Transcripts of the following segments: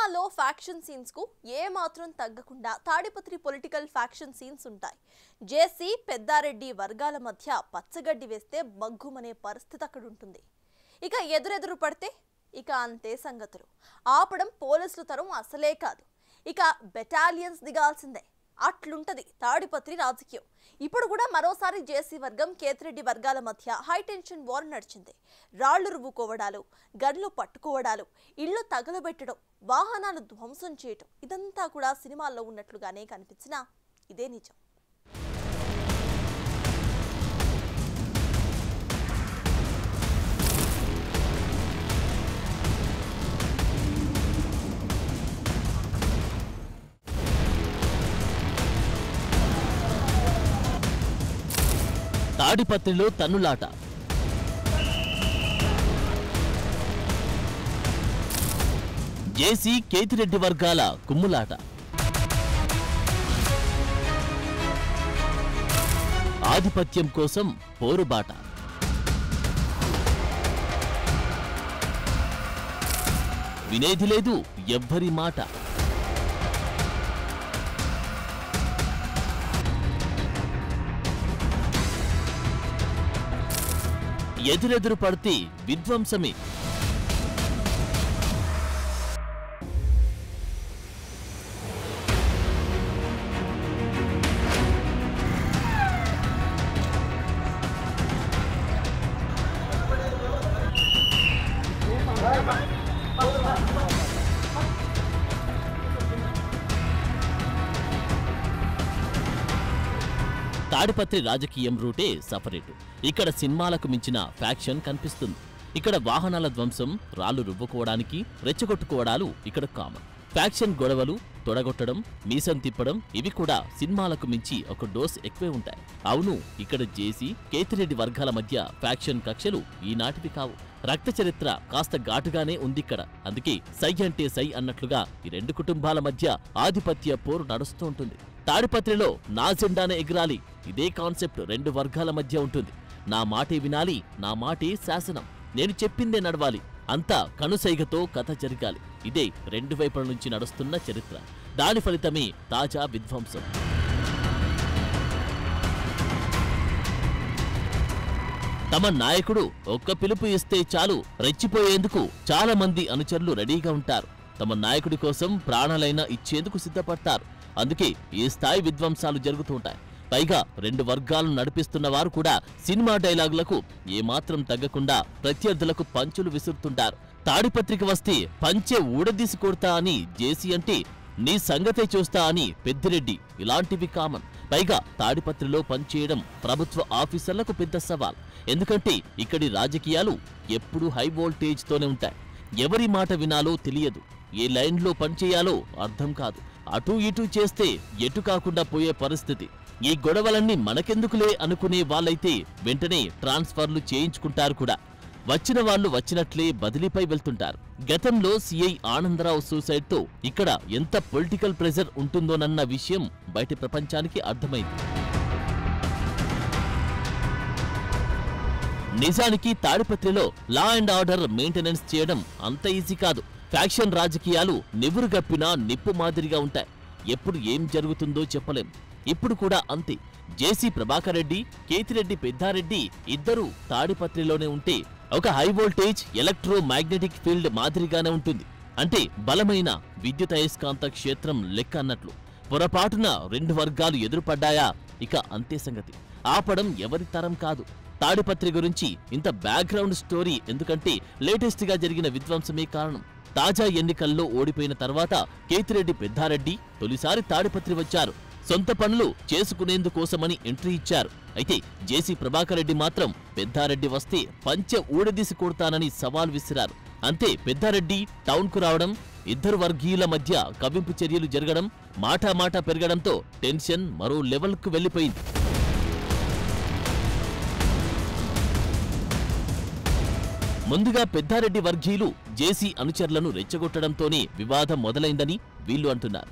సినిమాలో faction scenes కు ఏ మాత్రం తగ్గకుండా తాడిపత్రి పొలిటికల్ ఫ్యాక్షన్ సీన్స్ ఉంటాయి. జేసీ పెద్దారెడ్డి వర్గాల మధ్య పచ్చగడ్డి వేస్తే బగ్గుమనే పరిస్థితి అక్కడ ఉంటుంది. ఇక ఎదురెదురు పడితే ఇక అంతే సంగతులు. ఆపడం పోలీసుల తరం అసలే కాదు. ఇక బెటాలియన్స్ దిగాల్సిందే. అట్లుంటది తాడిపత్రి రాజకీయం. ఇప్పుడు కూడా మరోసారి జేసీ వర్గం కేతిరెడ్డి వర్గాల మధ్య హై టెన్షన్ వార్ నడిచింది. రాళ్లు రువ్వుకోవడాలు, గన్లు పట్టుకోవడాలు, ఇళ్లు తగలబెట్టడం, వాహనాలు ధ్వంసం చేయటం ఇదంతా కూడా సినిమాల్లో ఉన్నట్లుగానే కనిపించినా ఇదే నిజం. తాడిపత్రిలో తన్నులాట. జేసీ కేతిరెడ్డి వర్గాల కుమ్ములాట. ఆధిపత్యం కోసం పోరుబాట. వినేది లేదు ఎవ్వరి మాట. ఎదురెదురు పడితే విధ్వంసమే. తాడిపత్రి రాజకీయం రూటే సపరేటు. ఇక్కడ సినిమాలకు మించిన ఫ్యాక్షన్ కనిపిస్తుంది. ఇక్కడ వాహనాల ధ్వంసం, రాళ్లు రువ్వుకోవడానికి రెచ్చగొట్టుకోవడాలు ఇక్కడ కామన్. ఫ్యాక్షన్ గొడవలు, తొడగొట్టడం, మీసం తిప్పడం ఇవి కూడా సినిమాలకు మించి ఒక డోస్ ఎక్కువే ఉంటాయి. అవును, ఇక్కడ జేసీ కేతిరెడ్డి వర్గాల మధ్య ఫ్యాక్షన్ కక్షలు ఈనాటివి కావు. రక్త చరిత్ర కాస్త ఘాటుగానే ఉందిక్కడ. అందుకే సై అంటే సై అన్నట్లుగా ఈ రెండు కుటుంబాల మధ్య ఆధిపత్య పోరు నడుస్తూ ఉంటుంది. తాడిపత్రిలో నా జెండానే ఎగిరాలి, ఇదే కాన్సెప్ట్ రెండు వర్గాల మధ్య ఉంటుంది. నా మాటే వినాలి, నా మాటే శాసనం, నేను చెప్పిందే నడవాలి, అంతా కనుసైగతో కథ జరగాలి. ఇదే రెండు వైపుల నుంచి నడుస్తున్న చరిత్ర. దాని ఫలితమే తాజా విధ్వంసం. తమ నాయకుడు ఒక్క పిలుపు ఇస్తే చాలు రెచ్చిపోయేందుకు చాలా మంది అనుచరులు రెడీగా ఉంటారు. తమ నాయకుడి కోసం ప్రాణాలైనా ఇచ్చేందుకు సిద్ధపడతారు. అందుకే ఈ స్థాయి విధ్వంసాలు జరుగుతుంటాయి. పైగా రెండు వర్గాలను నడిపిస్తున్న వారు కూడా సినిమా డైలాగులకు ఏమాత్రం తగ్గకుండా ప్రత్యర్థులకు పంచులు విసురుతుంటారు. తాడిపత్రికి వస్తే పంచె ఊడదీసి కొడతా అని జేసీ అంటే నీ సంగతే చూస్తా అని పెద్దిరెడ్డి, ఇలాంటివి కామన్. పైగా తాడిపత్రిలో పనిచేయడం ప్రభుత్వ ఆఫీసర్లకు పెద్ద సవాల్. ఎందుకంటే ఇక్కడి రాజకీయాలు ఎప్పుడూ హై వోల్టేజ్ తోనే ఉంటాయి. ఎవరి మాట వినాలో తెలియదు, ఏ లైన్లో పనిచేయాలో అర్థం కాదు. అటూ ఇటూ చేస్తే ఎటు కాకుండా పోయే పరిస్థితి. ఈ గొడవలన్నీ మనకెందుకులే అనుకునే వాళ్ళైతే వెంటనే ట్రాన్స్ఫర్లు చేయించుకుంటారు కూడా. వచ్చిన వాళ్ళు వచ్చినట్లే బదిలీపై వెళ్తుంటారు. గతంలో సిఐ ఆనందరావు సూసైడ్తో ఇక్కడ ఎంత పొలిటికల్ ప్రెజర్ ఉంటుందోనన్న విషయం బయటి ప్రపంచానికి అర్థమైంది. నిజానికి తాడిపత్రిలో లా అండ్ ఆర్డర్ మెయింటెనెన్స్ చేయడం అంత ఈజీ కాదు. ఫ్యాక్షన్ రాజకీయాలు నివురుగప్పినా నిప్పు మాదిరిగా ఉంటాయి. ఎప్పుడు ఏం జరుగుతుందో చెప్పలేం. ఇప్పుడు కూడా అంతే. జేసీ ప్రభాకర్ రెడ్డి, కేతిరెడ్డి పెద్దారెడ్డి ఇద్దరూ తాడిపత్రిలోనే ఉంటే ఒక high voltage electro magnetic field మాదిరిగానే ఉంటుంది. అంటే బలమైన విద్యుత్ అయస్కాంత క్షేత్రం లెక్క అన్నట్లు. పొరపాటున రెండు వర్గాలు ఎదురుపడ్డాయా ఇక అంతే సంగతి. ఆపడం ఎవరి తరం కాదు. తాడిపత్రి గురించి ఇంత బ్యాక్గ్రౌండ్ స్టోరీ ఎందుకంటే లేటెస్ట్ గా జరిగిన విధ్వంసమే కారణం. తాజా ఎన్నికల్లో ఓడిపోయిన తర్వాత కేతిరెడ్డి పెద్దారెడ్డి తొలిసారి తాడిపత్రి వచ్చారు. సొంత పనులు చేసుకునేందుకోసమని ఎంట్రీ ఇచ్చారు. అయితే జేసీ ప్రభాకర్ రెడ్డి మాత్రం పెద్దారెడ్డి వస్తే పంచె ఊడదీసి కొడతానని సవాల్ విసిరారు. అంతే, పెద్దారెడ్డి టౌన్కు రావడం, ఇద్దరు వర్గీయుల మధ్య కవ్వింపు చర్యలు జరగడం, మాటా పెరగడంతో టెన్షన్ మరో లెవెల్కు వెళ్లిపోయింది. ముందుగా పెద్దారెడ్డి వర్గీయులు జేసీ అనుచరులను రెచ్చగొట్టడంతోనే వివాదం మొదలైందని వీళ్లు అంటున్నారు.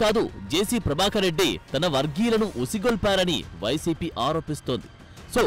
కాదు, జేసీ ప్రభాకర్ రెడ్డి తన వర్గీయులను ఉసిగొల్పారని వైసీపీ ఆరోపిస్తోంది. సో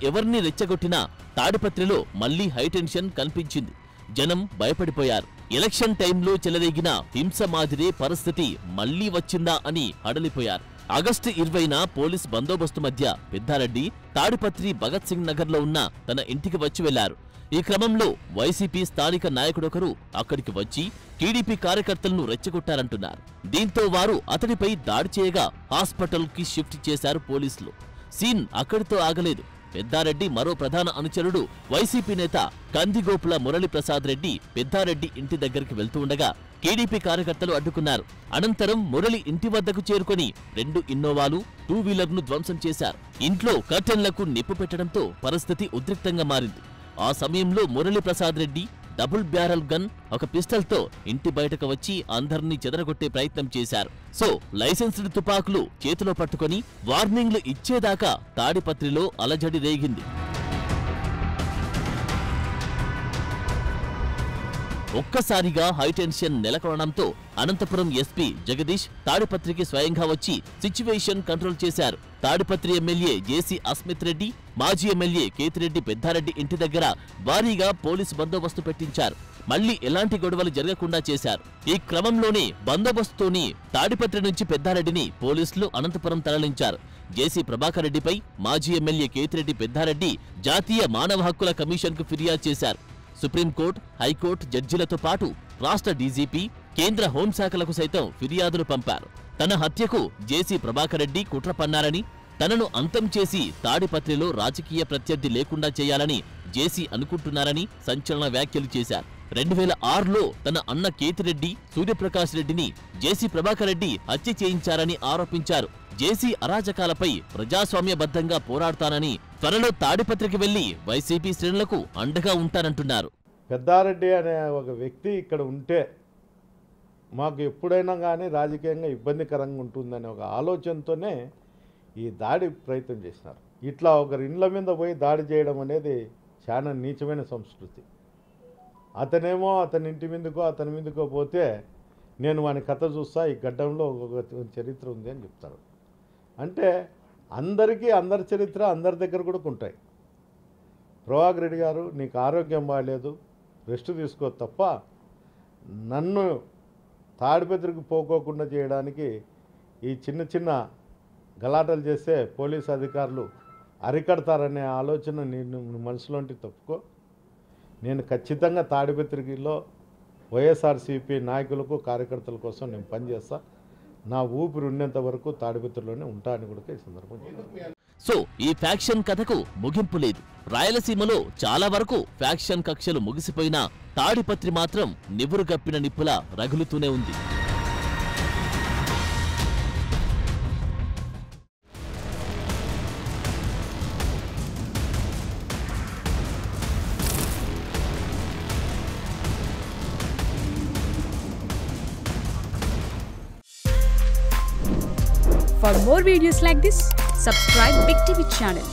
ఎవరిని రెచ్చగొట్టినా తాడిపత్రిలో మళ్లీ హైటెన్షన్ కనిపించింది. జనం భయపడిపోయారు. ఎలక్షన్ టైంలో చెలరేగిన హింస మాదిరే పరిస్థితి మళ్లీ వచ్చిందా అని హడలిపోయారు. ఆగస్టు 20న పోలీస్ బందోబస్తు మధ్య పెద్దారెడ్డి తాడిపత్రి భగత్ సింగ్ నగర్లో ఉన్న తన ఇంటికి వచ్చి వెళ్లారు. ఈ క్రమంలో వైసీపీ స్థానిక నాయకుడొకరు అక్కడికి వచ్చి టీడీపీ కార్యకర్తలను రెచ్చగొట్టారంటున్నారు. దీంతో వారు అతడిపై దాడి చేయగా హాస్పిటల్కి షిఫ్ట్ చేశారు పోలీసులు. సీన్ అక్కడితో ఆగలేదు. పెద్దారెడ్డి మరో ప్రధాన అనుచరుడు వైసీపీ నేత కందిగోపుల మురళీప్రసాద్ రెడ్డి పెద్దారెడ్డి ఇంటి దగ్గరికి వెళ్తూ ఉండగా టీడీపీ కార్యకర్తలు అడ్డుకున్నారు. అనంతరం మురళి ఇంటి వద్దకు చేరుకొని 2 ఇన్నోవాలు 2 వీలర్ను ధ్వంసం చేశారు. ఇంట్లో కర్టెన్లకు నిప్పు పెట్టడంతో పరిస్థితి ఉద్రిక్తంగా మారింది. ఆ సమయంలో Muraliprasad Reddy double barrel gun ఒక పిస్టల్తో ఇంటి బయటకు వచ్చి అందరినీ చెదరగొట్టే ప్రయత్నం చేశారు. సో లైసెన్స్డ్ తుపాకులు చేతిలో పట్టుకొని వార్నింగ్లు ఇచ్చేదాకా తాడిపత్రిలో అలజడి రేగింది. ఒక్కసారిగా హైటెన్షన్ నెలకొనడంతో అనంతపురం ఎస్పీ జగదీష్ తాడిపత్రికి స్వయంగా వచ్చి సిచ్యువేషన్ కంట్రోల్ చేశారు. తాడిపత్రి ఎమ్మెల్యే జేసీ అస్మిత్ రెడ్డి, మాజీ ఎమ్మెల్యే కేతిరెడ్డి పెద్దారెడ్డి ఇంటి దగ్గర భారీగా పోలీసు బందోబస్తు పెట్టించారు. మళ్లీ ఎలాంటి గొడవలు జరగకుండా చేశారు. ఈ క్రమంలోనే బందోబస్తుతోని తాడిపత్రి నుంచి పెద్దారెడ్డిని పోలీసులు అనంతపురం తరలించారు. జేసీ ప్రభాకర్ రెడ్డిపై మాజీ ఎమ్మెల్యే కేతిరెడ్డి పెద్దారెడ్డి జాతీయ మానవ హక్కుల కమిషన్కు ఫిర్యాదు చేశారు. సుప్రీంకోర్టు, హైకోర్టు జడ్జిలతో పాటు రాష్ట్ర డీజీపీ, కేంద్ర హోంశాఖలకు సైతం ఫిర్యాదులు పంపారు. తన హత్యకు జేసీ ప్రభాకర్ రెడ్డి కుట్ర పన్నారని, తనను అంతం చేసి తాడిపత్రిలో రాజకీయ ప్రత్యర్థి లేకుండా చేయాలని జేసీ అనుకుంటున్నారని సంచలన వ్యాఖ్యలు చేశారు. 2006లో తన అన్న కేతిరెడ్డి, సూర్యప్రకాష్ రెడ్డిని జేసీ ప్రభాకర్ రెడ్డి హత్య చేయించారని ఆరోపించారు. జేసీ అరాచకాలపై ప్రజాస్వామ్యబద్ధంగా పోరాడతానని, త్వరలో తాడిపత్రికి వెళ్లి వైసీపీ శ్రేణులకు అండగా ఉంటానంటున్నారు. పెద్దారెడ్డి అనే ఒక వ్యక్తి ఇక్కడ ఉంటే మాకు ఎప్పుడైనా కానీ రాజకీయంగా ఇబ్బందికరంగా ఉంటుందనే ఒక ఆలోచనతోనే ఈ దాడి ప్రయత్నం చేసినారు. ఇట్లా ఒకరి ఇండ్ల మీద పోయి దాడి చేయడం అనేది చాలా నీచమైన సంస్కృతి. అతనేమో అతని ఇంటి మీదకో అతని మీదకో పోతే నేను వాని కథ చూస్తా, ఈ గడ్డంలో ఒక చరిత్ర ఉంది అని చెప్తారు. అంటే అందరికీ అందరి చరిత్ర అందరి దగ్గర కూడా ఉంటాయి. ప్రభాకర్ రెడ్డి గారు, నీకు ఆరోగ్యం బాగాలేదు, రెస్ట్ తీసుకో తప్ప నన్ను తాడిపత్రికి పోకోకుండా చేయడానికి ఈ చిన్న చిన్న గలాటలు చేస్తే పోలీసు అధికారులు అరికడతారనే ఆలోచన నేను మనసులోంటి తప్పుకో. నేను ఖచ్చితంగా తాడిపత్రిలో వైఎస్ఆర్సీపీ నాయకులకు కార్యకర్తల కోసం నేను పనిచేస్తా. నా ఊపిరి ఉన్నంత వరకు తాడిపత్రిలోనే ఉంటా అని కూడా ఈ సందర్భంగా. సో ఈ ఫ్యాక్షన్ కథకు ముగింపు లేదు. రాయలసీమలో చాలా వరకు ఫ్యాక్షన్ కక్షలు ముగిసిపోయినా తాడిపత్రి మాత్రం నివురు గప్పిన నిప్పులా రగులుతూనే ఉంది. For more videos like this, subscribe Big TV channel.